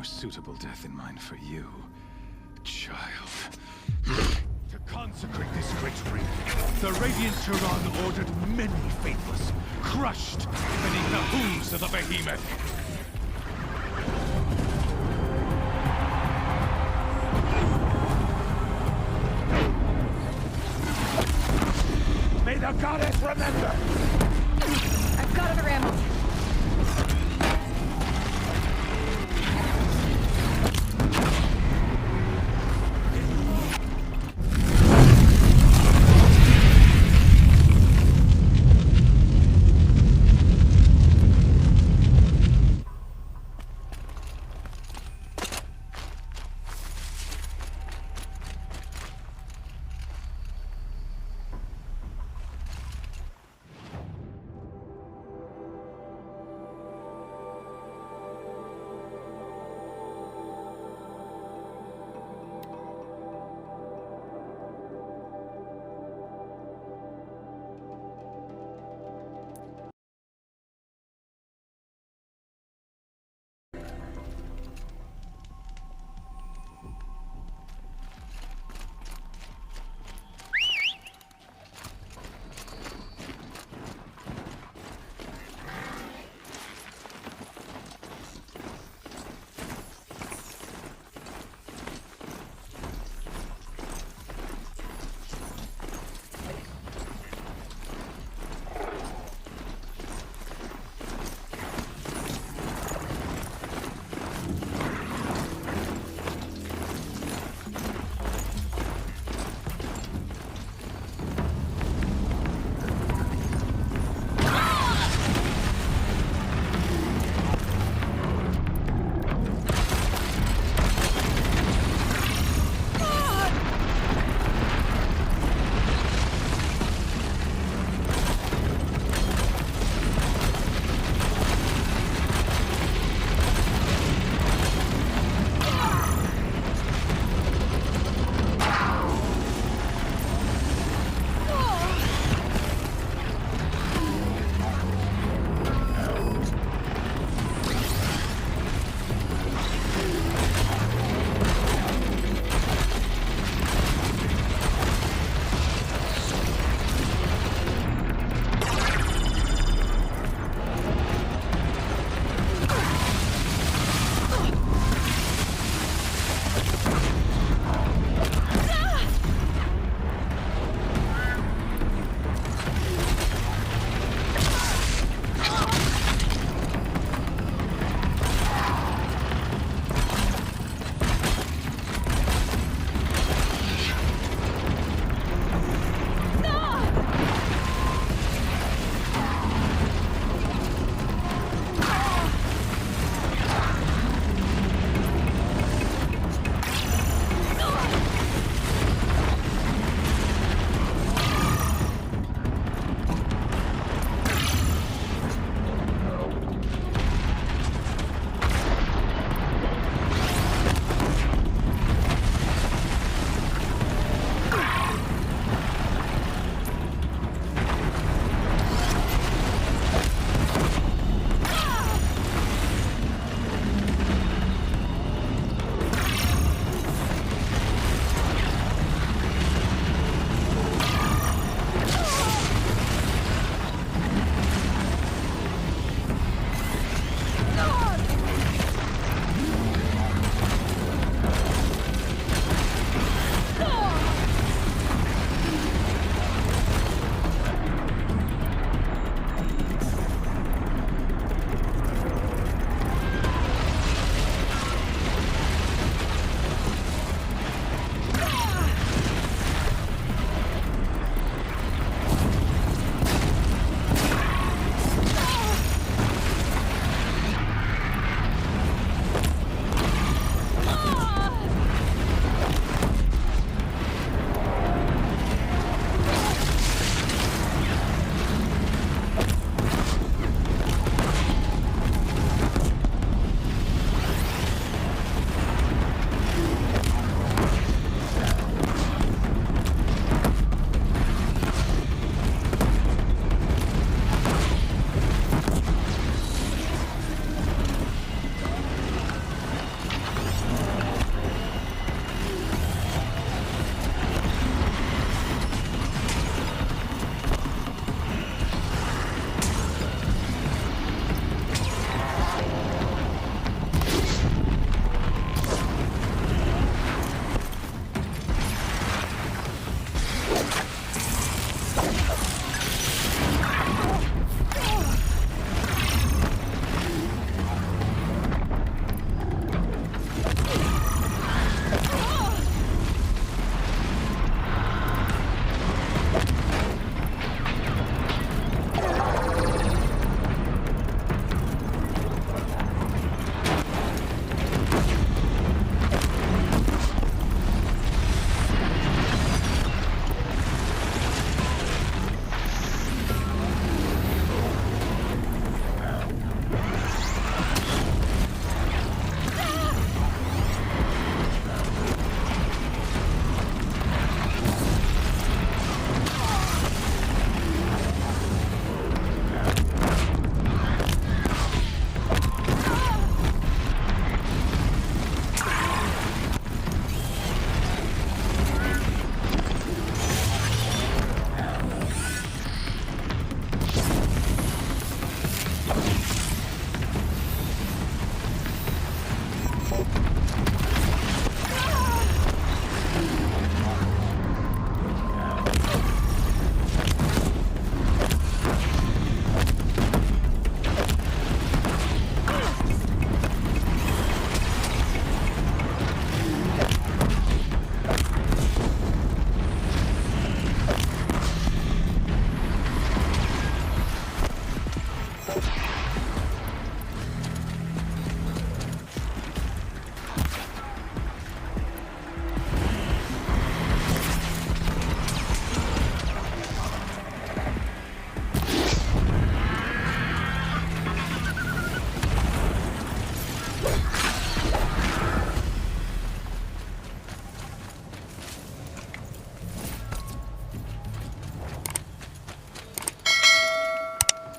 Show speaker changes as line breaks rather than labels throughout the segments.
more suitable death in mind for you, child. To consecrate this great ring, the Radiant Turan ordered many faithless, crushed beneath the hooves of the behemoth. May the goddess remember!
I've got other ammo.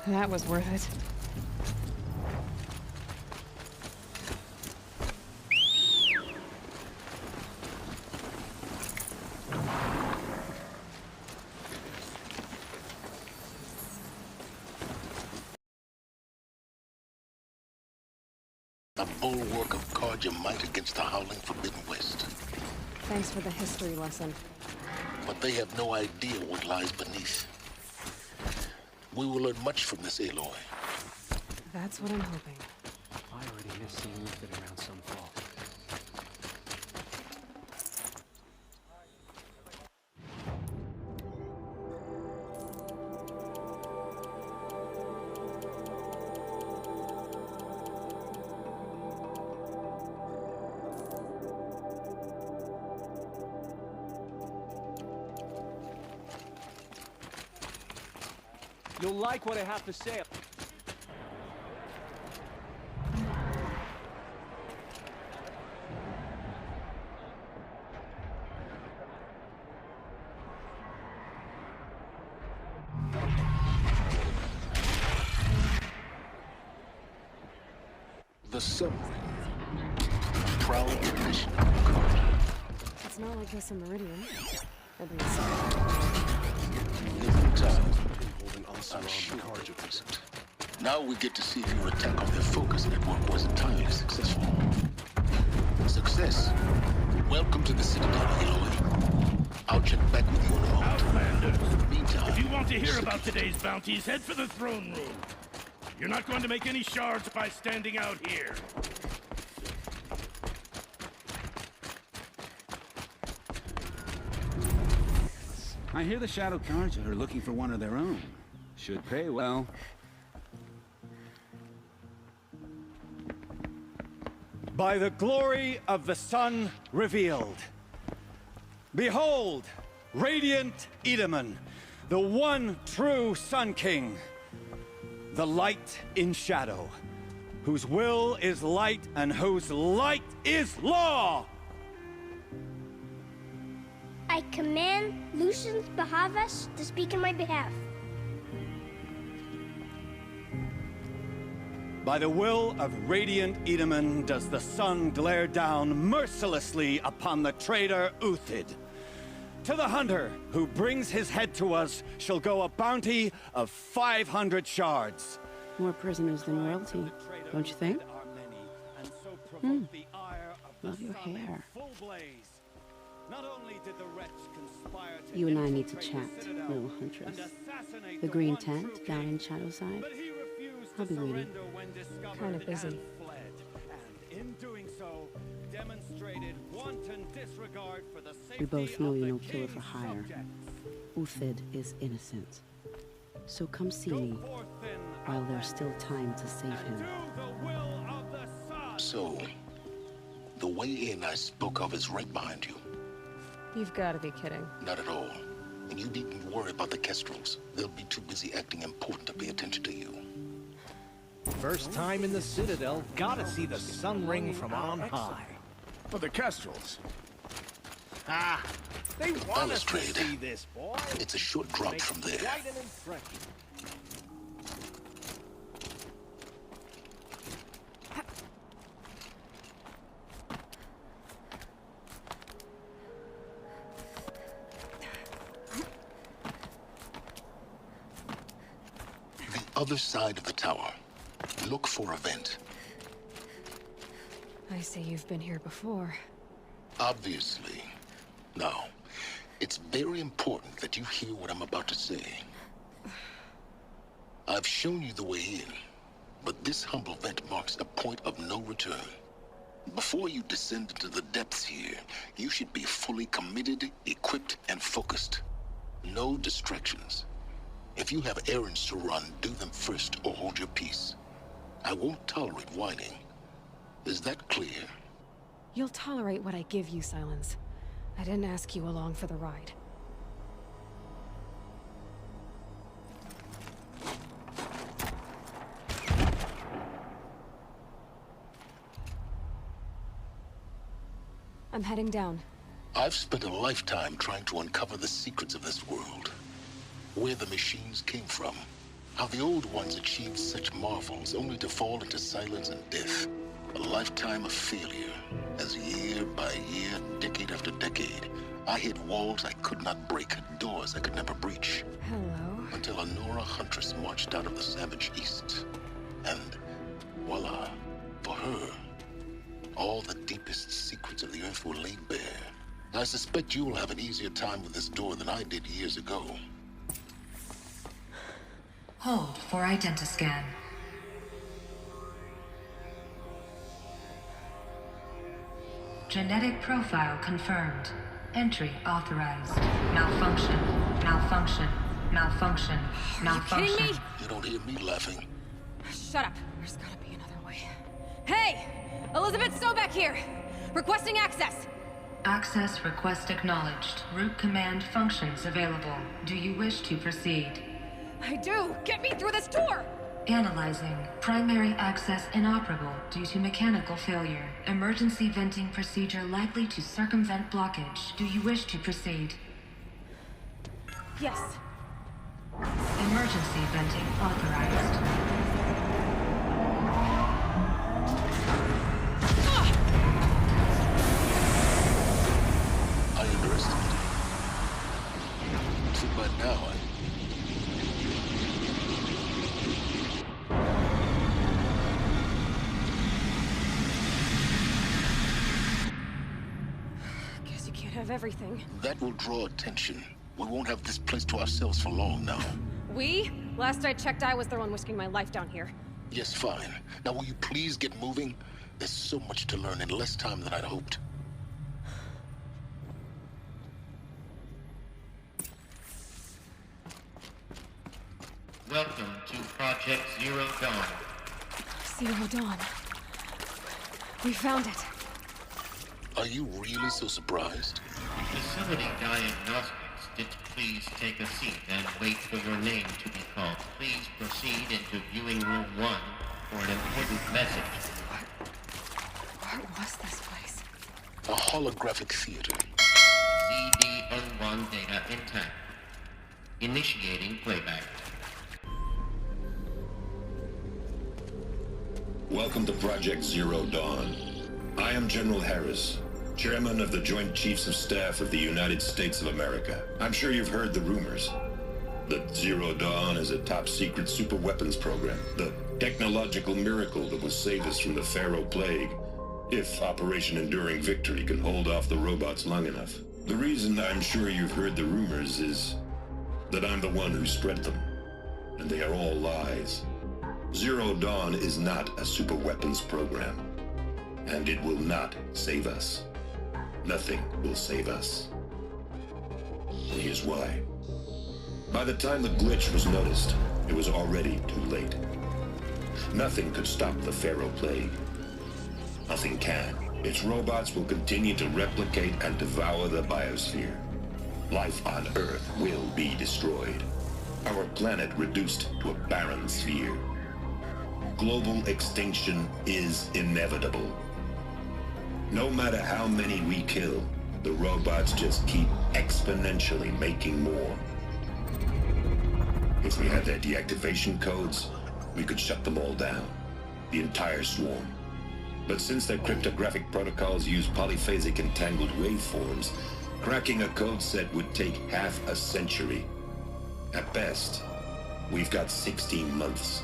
That was worth it.
A bulwark of guard your might against the howling Forbidden West.
Thanks for the history lesson.
But they have no idea what lies beneath. We will learn much from this Aloy.
That's what I'm hoping.
I already missed seeing Uthed around some fall. You'll like what I have to say.
The submarine. Proud tradition of Wakanda.
It's not like this in Meridian. At least.
Different time. I'm sure you present. Now we get to see if your attack on their focus network was entirely successful. Success. Welcome to the Citadel, Aloy. I'll check back with you in a moment.
Outlanders,
Meantime,
if you want to hear about today's bounties, head for the throne room. You're not going to make any shards by standing out here.
I hear the Shadow Cards are looking for one of their own. Should pay well.
By the glory of the sun revealed. Behold, radiant Edaman, the one true Sun King. The light in shadow, whose will is light and whose light is law!
I command Lucius Bahavas to speak in my behalf.
By the will of radiant Edaman does the sun glare down mercilessly upon the traitor Uthed. To the hunter who brings his head to us shall go a bounty of 500 shards.
More prisoners than royalty, don't you think? Love your hair. You and I need to chat, little huntress. The green tent down in Shadowside. I'll be waiting.
Kind of busy.
We both know you're no killer for hire. Uthed is innocent. So come see me while there's still time to save him.
So, the way in I spoke of is right behind you.
You've got to be kidding.
Not at all. And you needn't worry about the Kestrels. They'll be too busy acting important to pay attention to you.
First time in the Citadel, gotta see the sun ring from on high.
For the Kestrels.
Ah, they want us to
Illustrated.
see this, boy.
It's a short drop from there.
Quite an impression.
The other side of the tower. Look for a vent.
I say you've been here before.
Obviously. Now, it's very important that you hear what I'm about to say. I've shown you the way in, but this humble vent marks a point of no return. Before you descend into the depths here, you should be fully committed, equipped, and focused. No distractions. If you have errands to run, do them first or hold your peace. I won't tolerate whining. Is that clear?
You'll tolerate what I give you, Silence. I didn't ask you along for the ride. I'm heading down.
I've spent a lifetime trying to uncover the secrets of this world. Where the machines came from, How the old ones achieved such marvels only to fall into silence and death. A lifetime of failure, as year by year, decade after decade, I hit walls I could not break, doors I could never breach.
Hello.
Until a Nora huntress marched out of the savage east. And voila, for her, all the deepest secrets of the earth were laid bare. I suspect you will have an easier time with this door than I did years ago.
Hold for identiscan. Genetic profile confirmed. Entry authorized. Malfunction. Malfunction. Malfunction. Malfunction.
Are you kidding me?
You don't hear me laughing.
Shut up. There's gotta be another way. Hey! Elizabeth Sobeck here! Requesting access!
Access request acknowledged. Root command functions available. Do you wish to proceed?
I do! Get me through this door!
Analyzing. Primary access inoperable due to mechanical failure. Emergency venting procedure likely to circumvent blockage. Do you wish to proceed?
Yes.
Emergency venting authorized.
I underestimated. Too bad now,
Guess you can't have everything.
That will draw attention. We won't have this place to ourselves for long now.
We? Last I checked, I was the one risking my life down here.
Yes, fine. Now will you please get moving? There's so much to learn in less time than I'd hoped.
Welcome to Project Zero Dawn.
Zero Dawn. We found it.
Are you really so surprised?
Facility Diagnostics, did please take a seat and wait for your name to be called. Please proceed into viewing room 1 for an important message.
What was this place?
A holographic theater.
CD01 data intact. Initiating playback.
Welcome to Project Zero Dawn. I am General Harris, Chairman of the Joint Chiefs of Staff of the United States of America. I'm sure you've heard the rumors that Zero Dawn is a top-secret super-weapons program, the technological miracle that will save us from the Pharaoh Plague, if Operation Enduring Victory can hold off the robots long enough. The reason I'm sure you've heard the rumors is that I'm the one who spread them, and they are all lies. Zero Dawn is not a super-weapons program, and it will not save us. Nothing will save us. And here's why. By the time the glitch was noticed, it was already too late. Nothing could stop the Pharaoh Plague. Nothing can. Its robots will continue to replicate and devour the biosphere. Life on Earth will be destroyed. Our planet reduced to a barren sphere. Global extinction is inevitable. No matter how many we kill, the robots just keep exponentially making more. If we had their deactivation codes, we could shut them all down, the entire swarm. But since their cryptographic protocols use polyphasic entangled waveforms, cracking a code set would take half a century. At best, we've got 16 months.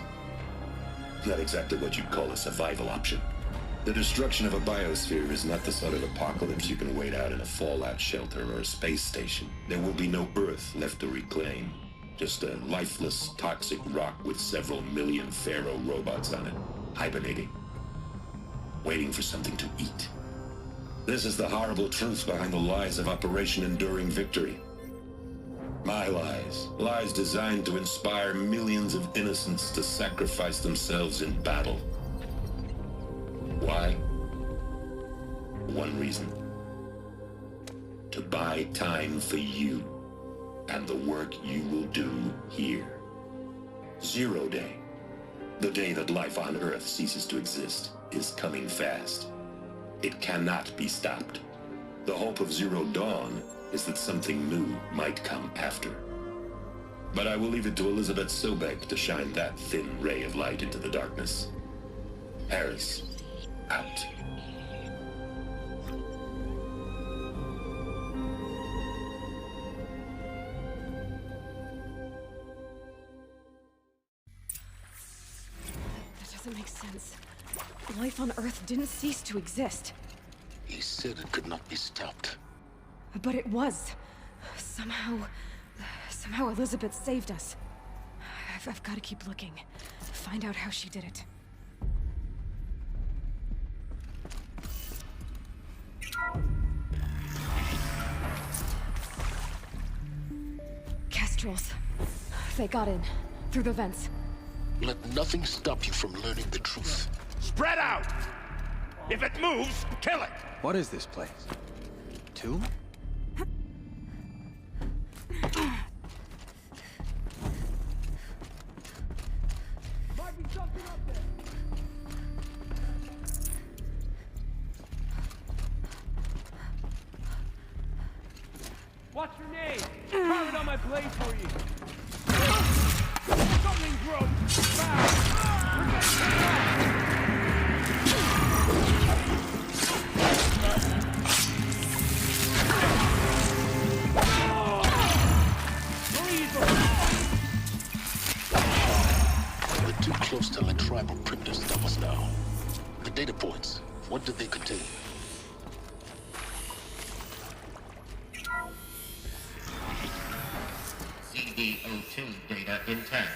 Not exactly what you'd call a survival option. The destruction of a biosphere is not the sort of apocalypse you can wait out in a fallout shelter or a space station. There will be no Earth left to reclaim. Just a lifeless, toxic rock with several million Pharaoh robots on it, hibernating, waiting for something to eat. This is the horrible truth behind the lies of Operation Enduring Victory. My lies. Lies designed to inspire millions of innocents to sacrifice themselves in battle. Why? One reason. To buy time for you and the work you will do here. Zero Day, the day that life on Earth ceases to exist, is coming fast. It cannot be stopped. The hope of Zero Dawn is that something new might come after. But I will leave it to Elizabeth Sobek to shine that thin ray of light into the darkness. Harris, out.
That doesn't make sense. Life on Earth didn't cease to exist.
He said it could not be stopped.
But it was. Somehow Elizabeth saved us. I've got to keep looking. Find out how she did it. Kestrels. They got in. Through the vents.
Let nothing stop you from learning the truth.
Spread out! If it moves, kill it!
What is this place? Tomb?
What's your name? Carve it on my blade for you. Something grows. Fast. We're getting hit off.
We're too close to the tribal crypto stuff now. The data points, what did they contain?
CD02 data intact.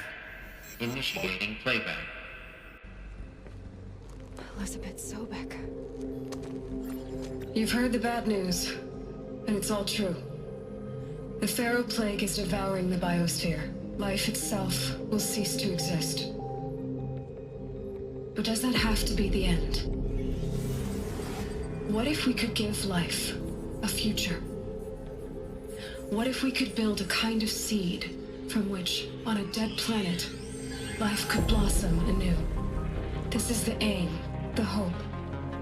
Initiating playback.
Elizabeth Sobek.
You've heard the bad news, and it's all true. The Pharaoh Plague is devouring the biosphere. Life itself will cease to exist. But does that have to be the end? What if we could give life a future? What if we could build a kind of seed from which, on a dead planet, life could blossom anew? This is the aim, the hope,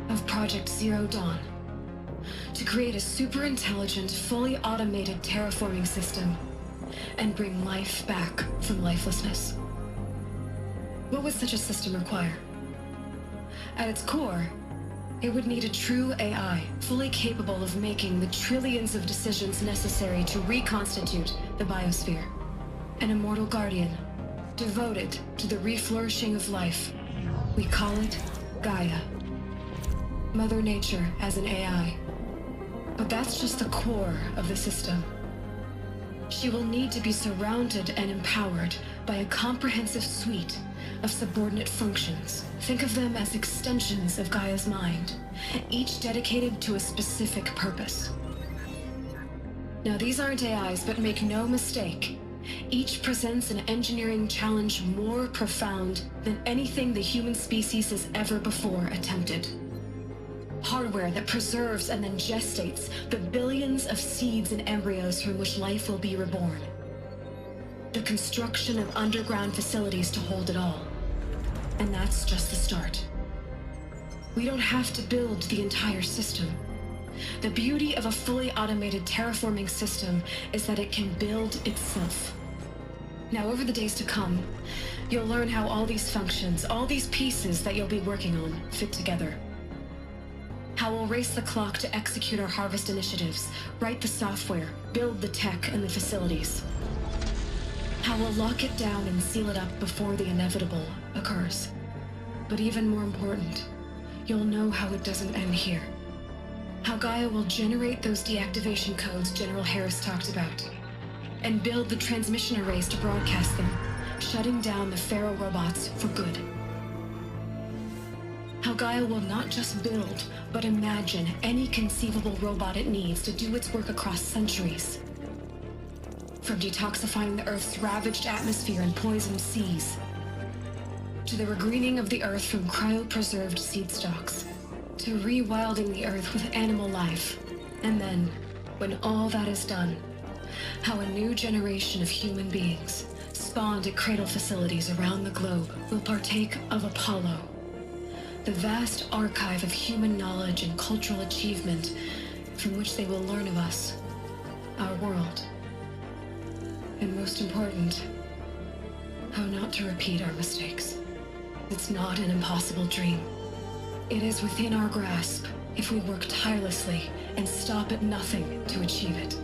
of Project Zero Dawn. To create a super-intelligent, fully automated terraforming system and bring life back from lifelessness. What would such a system require? At its core, it would need a true AI, fully capable of making the trillions of decisions necessary to reconstitute the biosphere. An immortal guardian, devoted to the reflourishing of life. We call it Gaia. Mother Nature as an AI. But that's just the core of the system. She will need to be surrounded and empowered by a comprehensive suite of subordinate functions. Think of them as extensions of Gaia's mind, each dedicated to a specific purpose. Now, these aren't AIs, but make no mistake, each presents an engineering challenge more profound than anything the human species has ever before attempted. Hardware that preserves and then gestates the billions of seeds and embryos from which life will be reborn. The construction of underground facilities to hold it all. And that's just the start. We don't have to build the entire system. The beauty of a fully automated terraforming system is that it can build itself. Now, over the days to come, you'll learn how all these functions, all these pieces that you'll be working on, fit together. How we'll race the clock to execute our harvest initiatives, write the software, build the tech and the facilities. How we'll lock it down and seal it up before the inevitable occurs. But even more important, you'll know how it doesn't end here. How Gaia will generate those deactivation codes General Harris talked about, and build the transmission arrays to broadcast them, shutting down the Pharaoh robots for good. How Gaia will not just build, but imagine any conceivable robot it needs to do its work across centuries. From detoxifying the Earth's ravaged atmosphere and poisoned seas, to the regreening of the Earth from cryopreserved seed stalks, to rewilding the Earth with animal life. And then, when all that is done, how a new generation of human beings, spawned at cradle facilities around the globe, will partake of Apollo, the vast archive of human knowledge and cultural achievement from which they will learn of us, our world. And most important, how not to repeat our mistakes. It's not an impossible dream. It is within our grasp if we work tirelessly and stop at nothing to achieve it.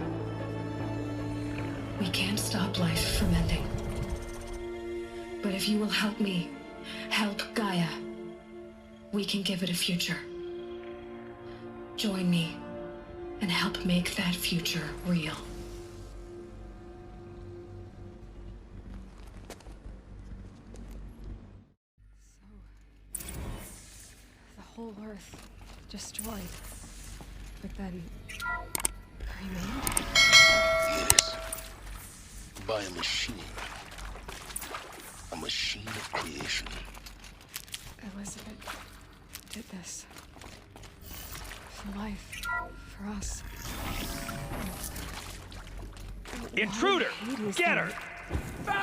We can't stop life from ending. But if you will help me, help Gaia, we can give it a future. Join me and help make that future real.
The whole Earth destroyed, but then remained?
Yes. By a machine. A machine of creation.
Elizabeth did this. For life. For us.
Intruder! Get her!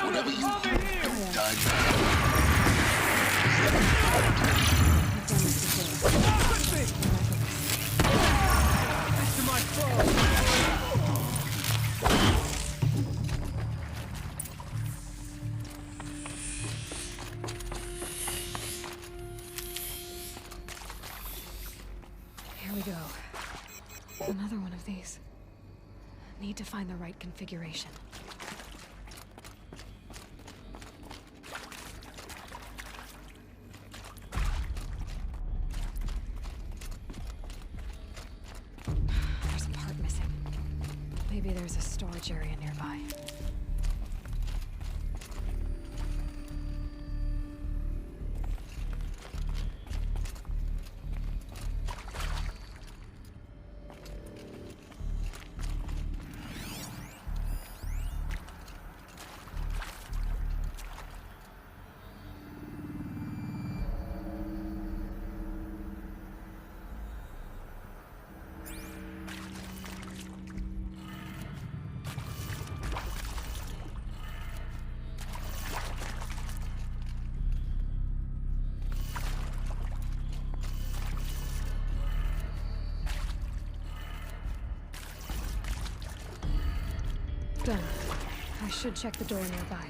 Whatever you do, don't die
This is my fault!
Here we go. Another one of these. Need to find the right configuration. There's a part missing. Maybe there's a storage area nearby. Done. I should check the door nearby.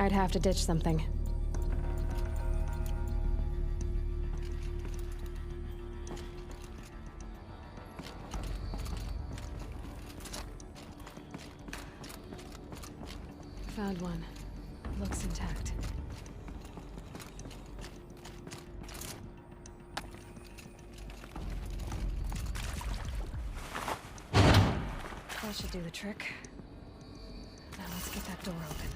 I'd have to ditch something. Found one. Looks intact. That should do the trick. Now let's get that door open.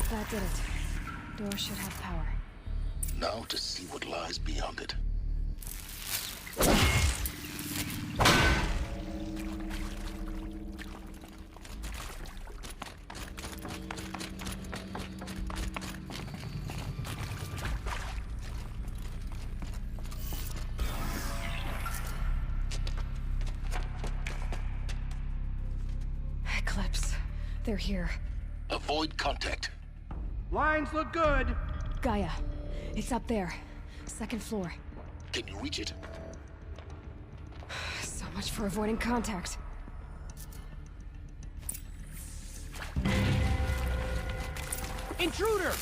That did it. Door should have power.
Now to see what lies beyond it.
Eclipse. They're here.
Avoid contact.
Lines look good.
Gaia. It's up there. Second floor.
Can you reach it?
So much for avoiding contact.
Intruder!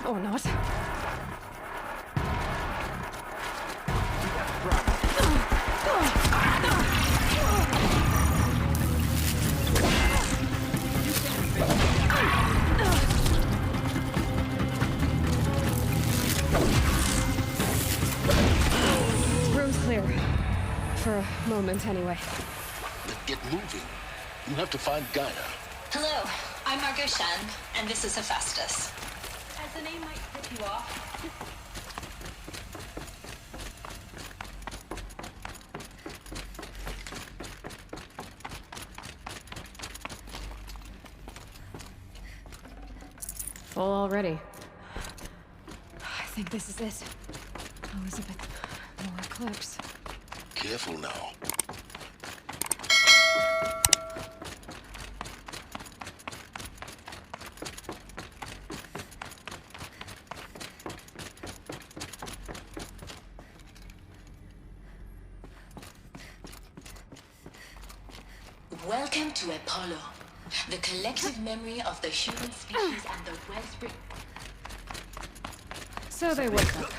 Or not. Room's clear. For a moment, anyway.
Then get moving. You have to find Gaia.
Hello, I'm Margot Shen, and this is Hephaestus. As the name might tip you off.
Full already. I think this is it. Elizabeth, more Eclipse.
Careful now.
Welcome to Apollo, the collective memory of the human species and the wellspring.
So they woke up.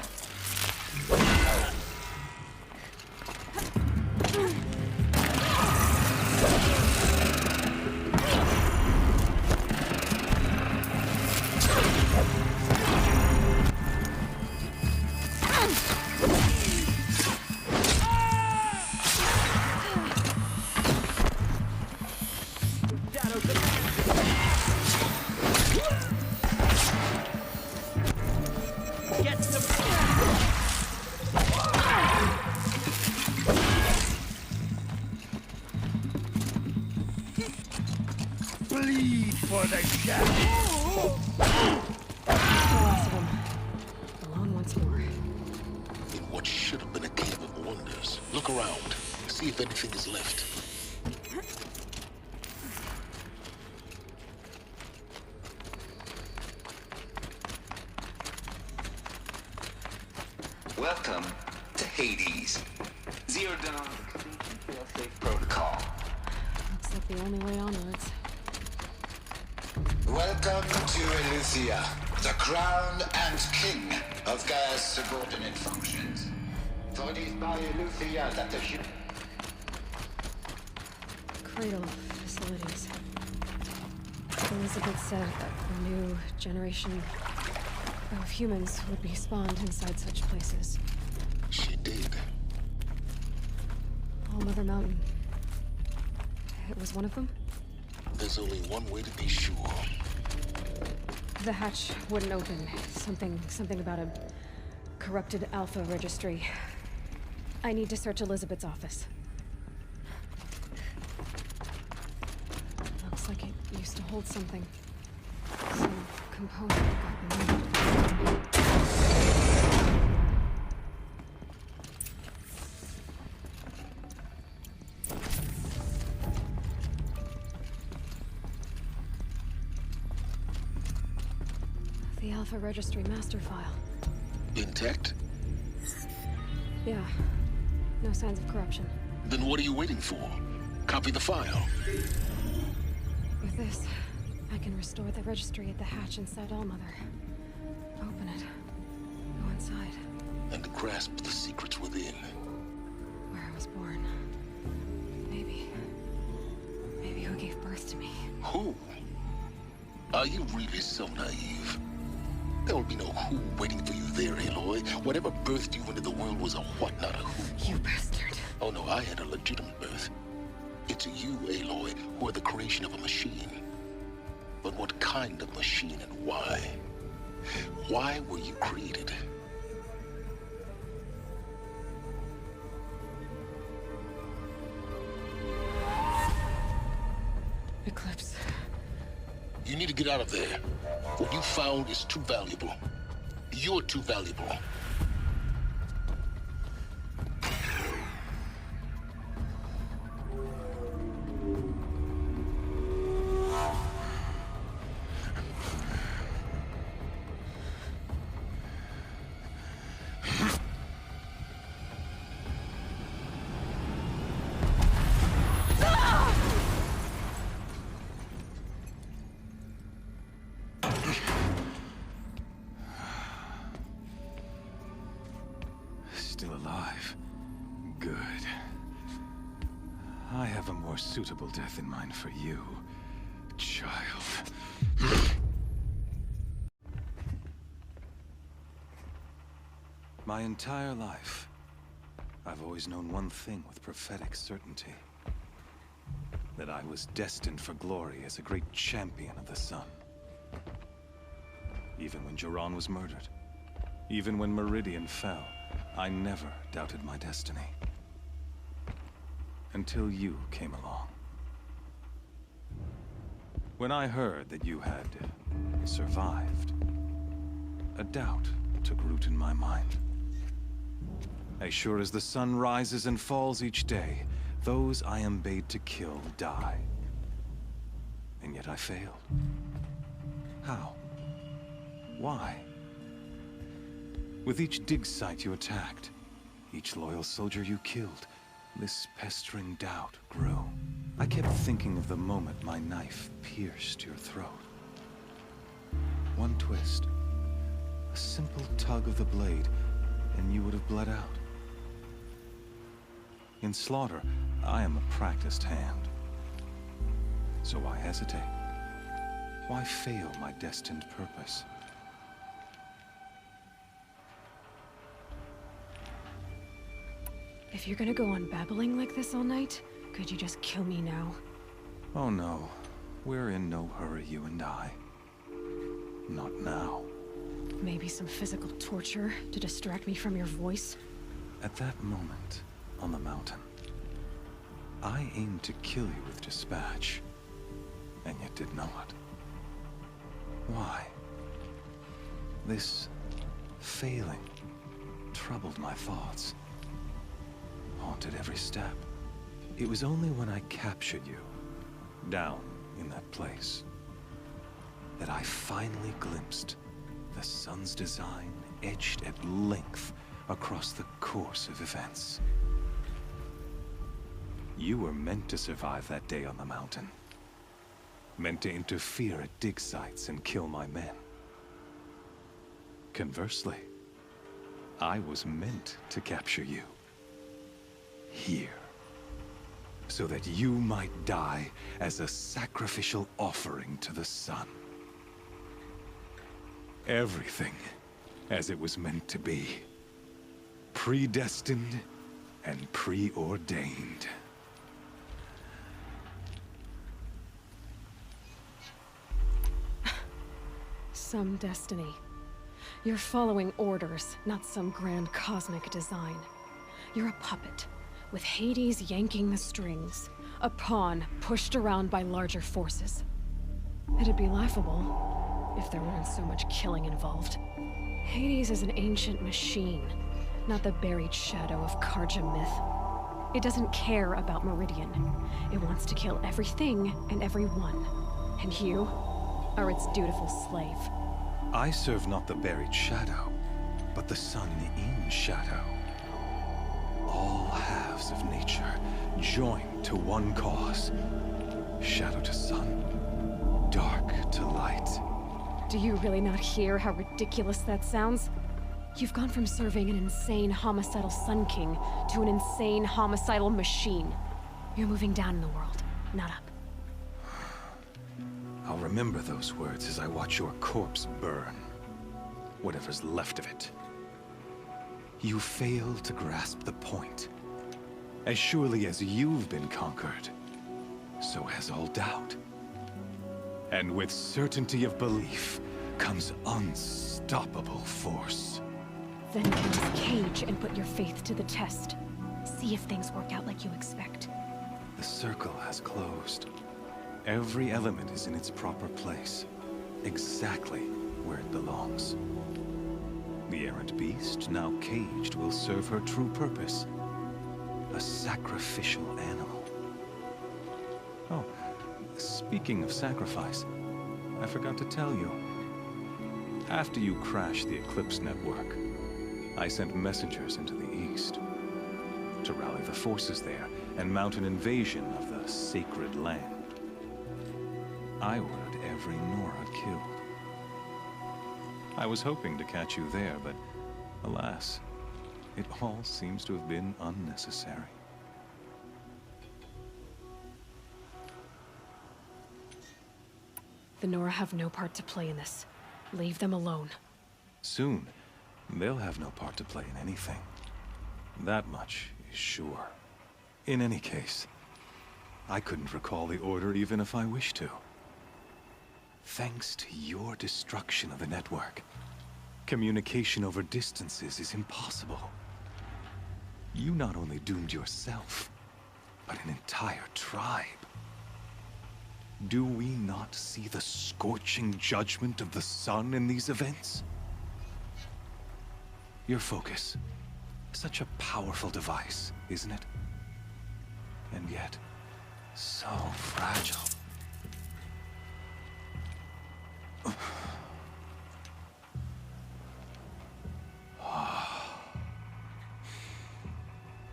Bleed for the shadow.
The last of them. Along once more.
In what should have been a cave of wonders. Look around. See if anything is left.
Welcome to Hades. Zero Dawn, complete and fail-safe protocol.
Looks like the only way onwards.
Welcome to Eleuthia, the crown and king of Gaia's subordinate functions. For it is by Eleuthia that the
Cradle facilities. Elizabeth said that a new generation of humans would be spawned inside such places.
She did.
All Mother Mountain. It was one of them?
There's only one way to be sure.
The hatch wouldn't open. Something about a corrupted alpha registry. I need to search Elizabeth's office. Looks like it used to hold something. Some component got removed. The Alpha Registry master file.
Intact?
Yeah. No signs of corruption.
Then what are you waiting for? Copy the file.
With this, I can restore the registry at the hatch inside Allmother. Open it. Go inside.
And grasp the secrets within.
Where I was born. Maybe who gave birth to me.
Who? Are you really so naive? There will be no who waiting for you there, Aloy. Whatever birthed you into the world was a what, not a who.
You bastard.
Oh no, I had a legitimate birth. It's you, Aloy, who are the creation of a machine. But what kind of machine and why? Why were you created?
Eclipse.
You need to get out of there. What you found is too valuable. You're too valuable.
Still alive. Good. I have a more suitable death in mind for you, child. My entire life, I've always known one thing with prophetic certainty. That I was destined for glory as a great champion of the sun. Even when Jiran was murdered, even when Meridian fell, I never doubted my destiny. Until you came along. When I heard that you had survived, a doubt took root in my mind. As sure as the sun rises and falls each day, those I am bade to kill die. And yet I failed. How? Why? With each dig site you attacked, each loyal soldier you killed, this pestering doubt grew. I kept thinking of the moment my knife pierced your throat. One twist, a simple tug of the blade, and you would have bled out. In slaughter, I am a practiced hand. So why hesitate? Why fail my destined purpose?
If you're gonna go on babbling like this all night, could you just kill me now?
Oh no, we're in no hurry, you and I. Not now.
Maybe some physical torture to distract me from your voice?
At that moment, on the mountain, I aimed to kill you with dispatch, and yet did not. Why? This failing troubled my thoughts, haunted every step. It was only when I captured you, down in that place, that I finally glimpsed the sun's design etched at length across the course of events. You were meant to survive that day on the mountain. Meant to interfere at dig sites and kill my men. Conversely, I was meant to capture you. Here. So that you might die as a sacrificial offering to the sun. Everything as it was meant to be. Predestined and preordained.
Some destiny. You're following orders, not some grand cosmic design. You're a puppet, with Hades yanking the strings. A pawn pushed around by larger forces. It'd be laughable if there weren't so much killing involved. Hades is an ancient machine, not the buried shadow of Karja myth. It doesn't care about Meridian. It wants to kill everything and everyone. And you are its dutiful slave.
I serve not the buried shadow, but the sun in shadow. All halves of nature joined to one cause. Shadow to sun, dark to light.
Do you really not hear how ridiculous that sounds? You've gone from serving an insane homicidal Sun King to an insane homicidal machine. You're moving down in the world, not up.
I'll remember those words as I watch your corpse burn. Whatever's left of it. You fail to grasp the point. As surely as you've been conquered, so has all doubt. And with certainty of belief comes unstoppable force.
Then close the cage and put your faith to the test. See if things work out like you expect.
The circle has closed. Every element is in its proper place, exactly where it belongs. The errant beast, now caged, will serve her true purpose. A sacrificial animal. Oh, speaking of sacrifice, I forgot to tell you. After you crashed the Eclipse network, I sent messengers into the east to rally the forces there and mount an invasion of the sacred land. I ordered every Nora killed. I was hoping to catch you there, but alas, it all seems to have been unnecessary.
The Nora have no part to play in this. Leave them alone.
Soon, they'll have no part to play in anything. That much is sure. In any case, I couldn't recall the order even if I wished to. Thanks to your destruction of the network, communication over distances is impossible. You not only doomed yourself, but an entire tribe. Do we not see the scorching judgment of the sun in these events? Your focus, such a powerful device, isn't it? And yet, so fragile.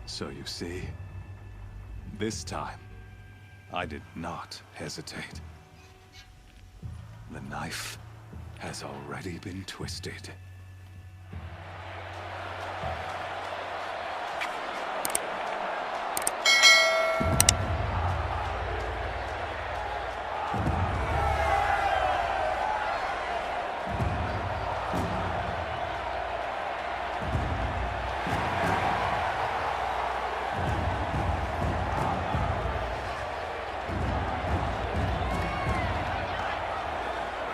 So you see, this time, I did not hesitate. The knife has already been twisted.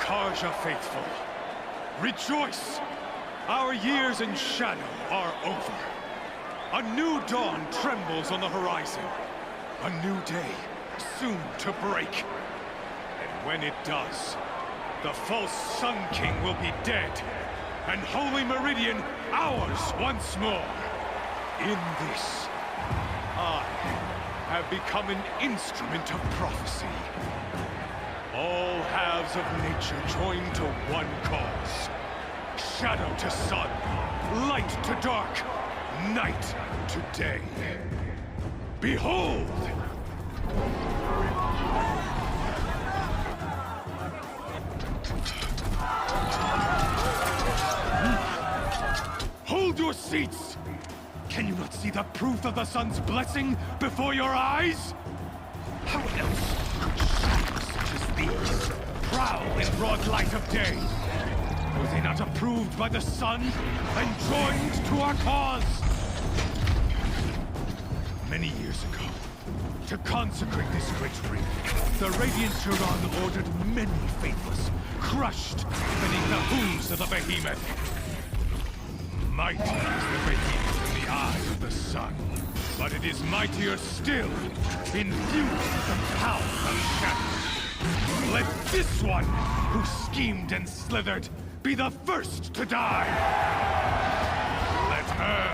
Karja faithful, rejoice! Our years in shadow are over. A new dawn trembles on the horizon. A new day soon to break. And when it does, the false Sun King will be dead, and Holy Meridian ours once more. In this, I have become an instrument of prophecy. All halves of nature join to one cause. Shadow to sun, light to dark, night to day. Behold! Hold your seats! Can you not see the proof of the sun's blessing before your eyes? How else could shadows such as these prowl in broad light of day? Were they not approved by the sun and joined to our cause? Many years ago, to consecrate this great ring, the Radiant Tyrann ordered many faithless, crushed beneath the hooves of the behemoth. Mighty is the behemoth in the eye of the sun, but it is mightier still, infused with the power of shadow. Let this one, who schemed and slithered, be the first to die. Let her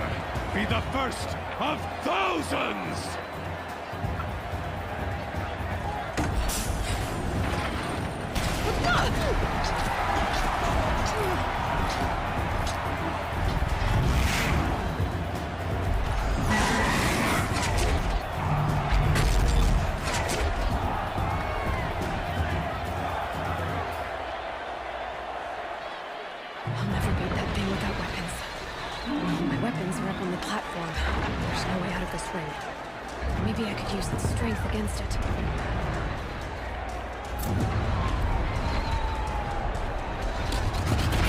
be the first of thousands!
Maybe I could use its strength against it.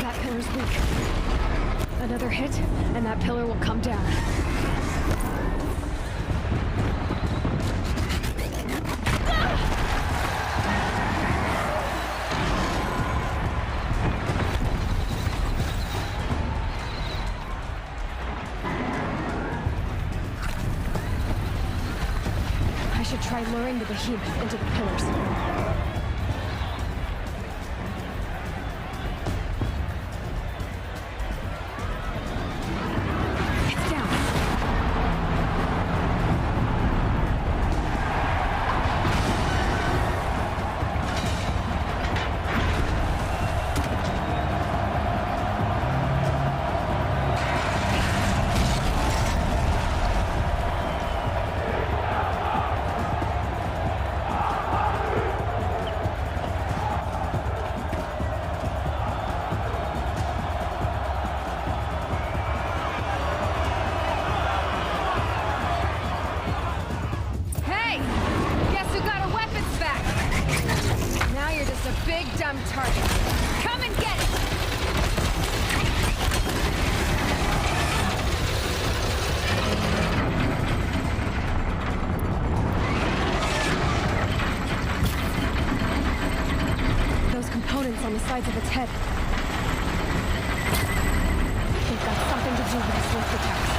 That pillar's weak. Another hit, and that pillar will come down. Try luring the behemoth into the pillars. It's down. On the sides of its head. They've got something to do with its lift attacks.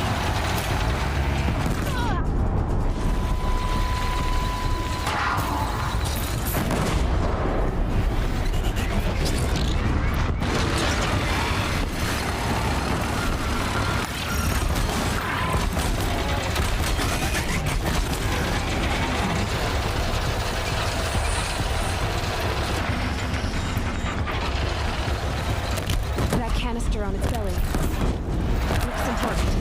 On its belly. Looks important.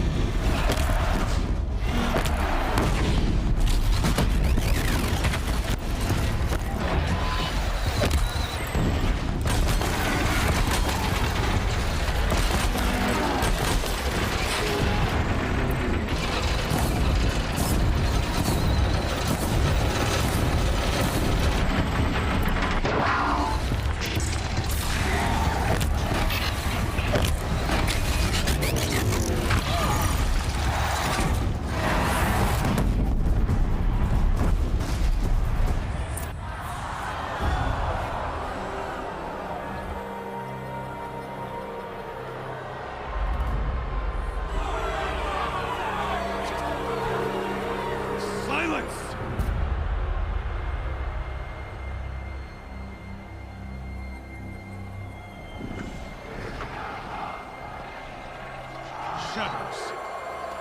Shadows,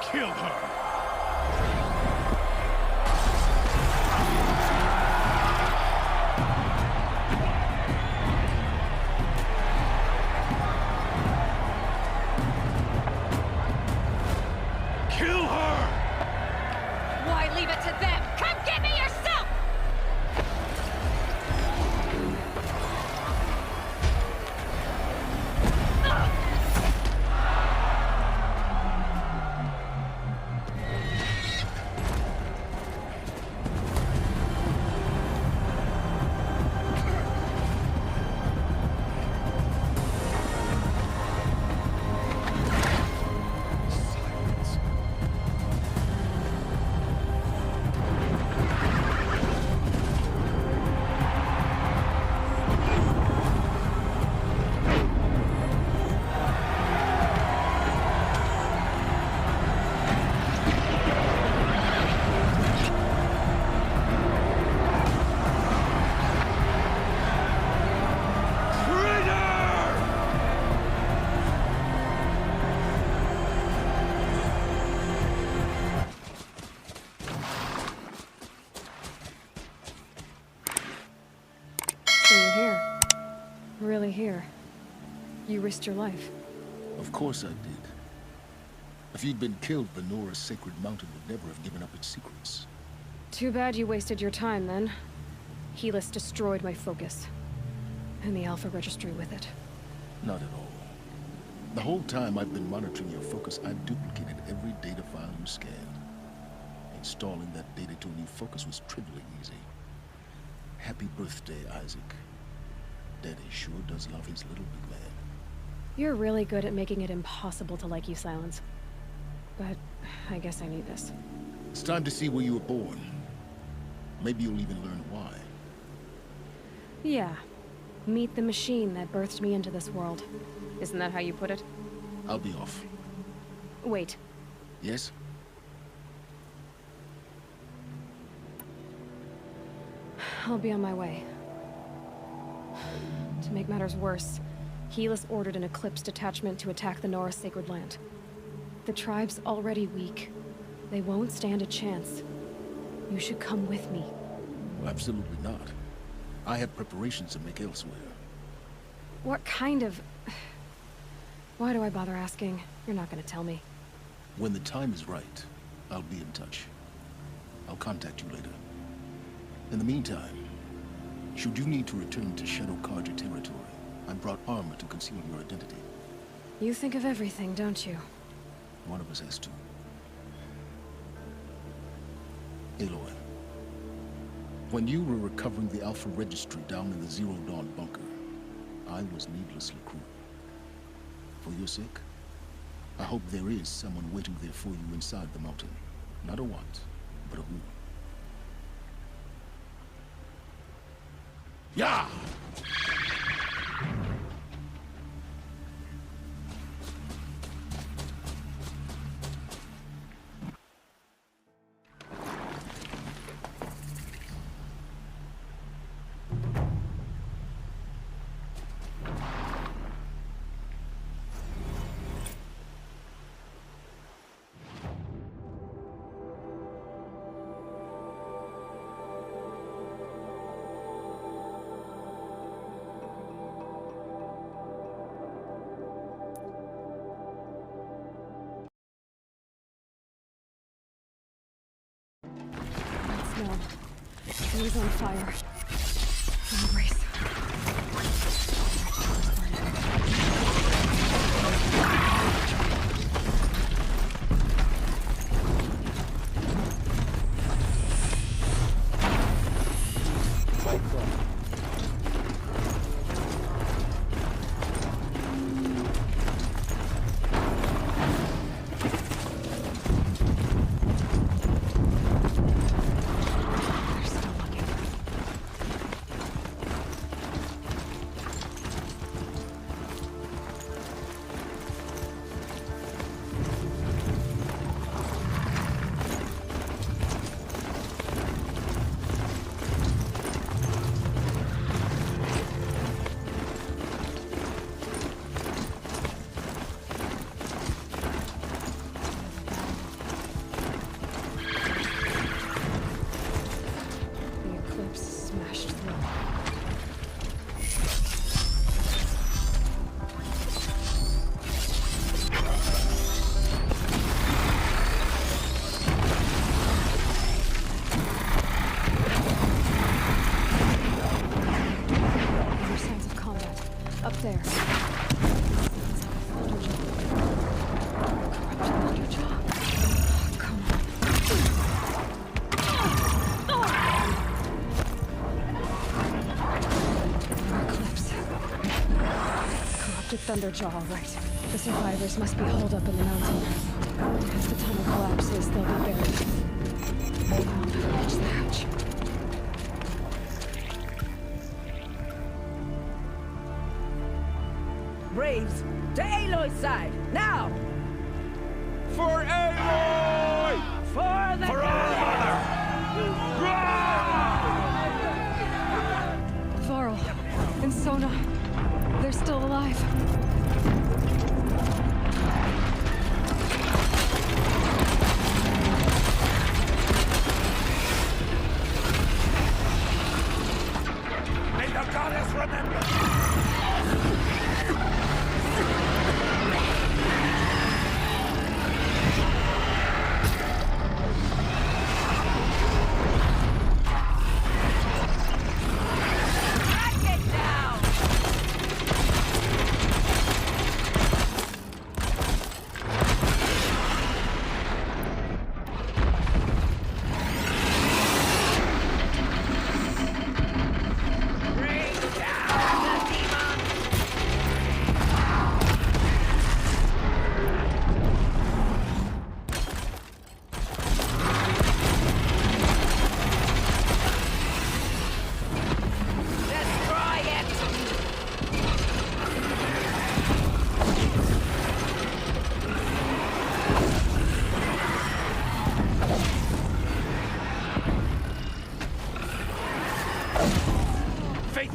kill her! Kill her! Why leave it to them? Come get me yourself! really here? You risked your life.
Of course I did. If you'd been killed, the Nora's sacred mountain would never have given up its secrets.
Too bad you wasted your time, then. Helis destroyed my focus. And the Alpha Registry with it.
Not at all. The whole time I've been monitoring your focus, I've duplicated every data file you scanned. Installing that data to a new focus was trivially easy. Happy birthday, Isaac. Daddy sure does love his little big man.
You're really good at making it impossible to like you, Silence. But I guess I need this.
It's time to see where you were born. Maybe you'll even learn why.
Yeah. Meet the machine that birthed me into this world. Isn't that how you put it?
I'll be off.
Wait.
Yes?
I'll be on my way. To make matters worse, Helis ordered an Eclipse detachment to attack the Nora Sacred Land. The tribe's already weak. They won't stand a chance. You should come with me.
Well, absolutely not. I have preparations to make elsewhere.
What kind of... Why do I bother asking? You're not gonna tell me.
When the time is right, I'll be in touch. I'll contact you later. In the meantime, should you need to return to Shadow Karja territory, I brought armor to conceal your identity.
You think of everything, don't you?
One of us has to. Aloy, when you were recovering the Alpha Registry down in the Zero Dawn bunker, I was needlessly cruel. For your sake, I hope there is someone waiting there for you inside the mountain. Not a what, but a who. Yeah!
No. Trees on fire. Embrace. Thunderjaw, all right. The survivors must be holed up in the mountain. If the tunnel collapses, they'll be buried. I'll never reach the hatch.
Braves, to Aloy's side, now!
For Aloy!
For the
Varl and Sona, they're still alive.
May the goddess remember!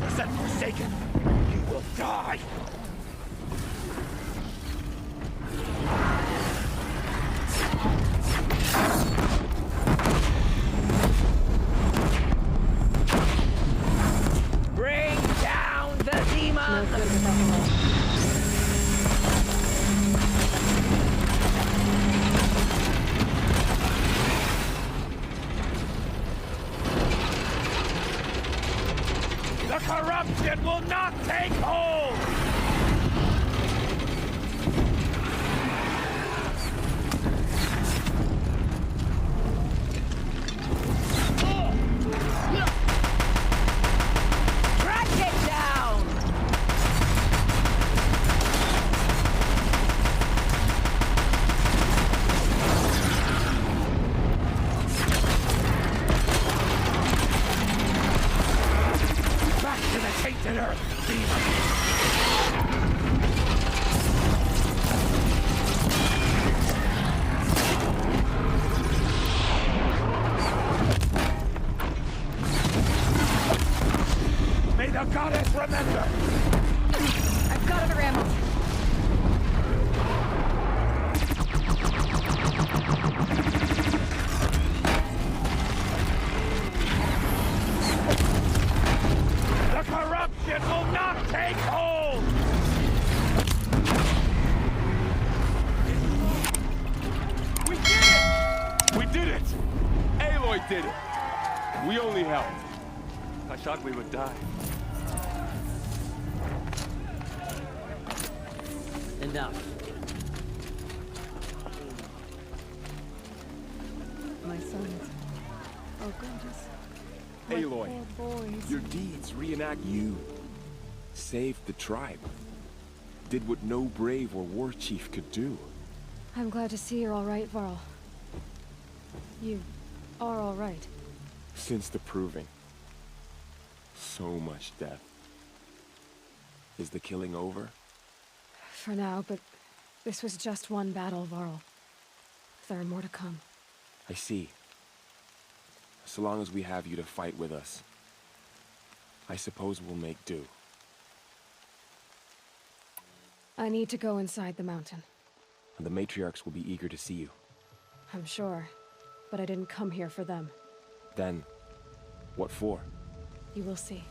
faithless and forsaken, you will die!
Bring down the demon!
The corruption will not take hold!
Track it down!
Back to the tainted earth, demon! May the goddess remember!
I've got other ammo.
The corruption will not take hold! We did it! We did it! Aloy did it! We only helped. I thought we would die.
Enough.
My sons. Oh, goodness.
Aloy, your deeds reenact you. Saved the tribe. Did what no brave or war chief could do.
I'm glad to see you're all right, Varl. You are all right.
Since the proving. So much death. Is the killing over?
For now, but this was just one battle, Varl. There are more to come.
I see. So long as we have you to fight with us, I suppose we'll make do.
I need to go inside the mountain.
And the matriarchs will be eager to see you.
I'm sure, but I didn't come here for them.
Then, what for?
You will see.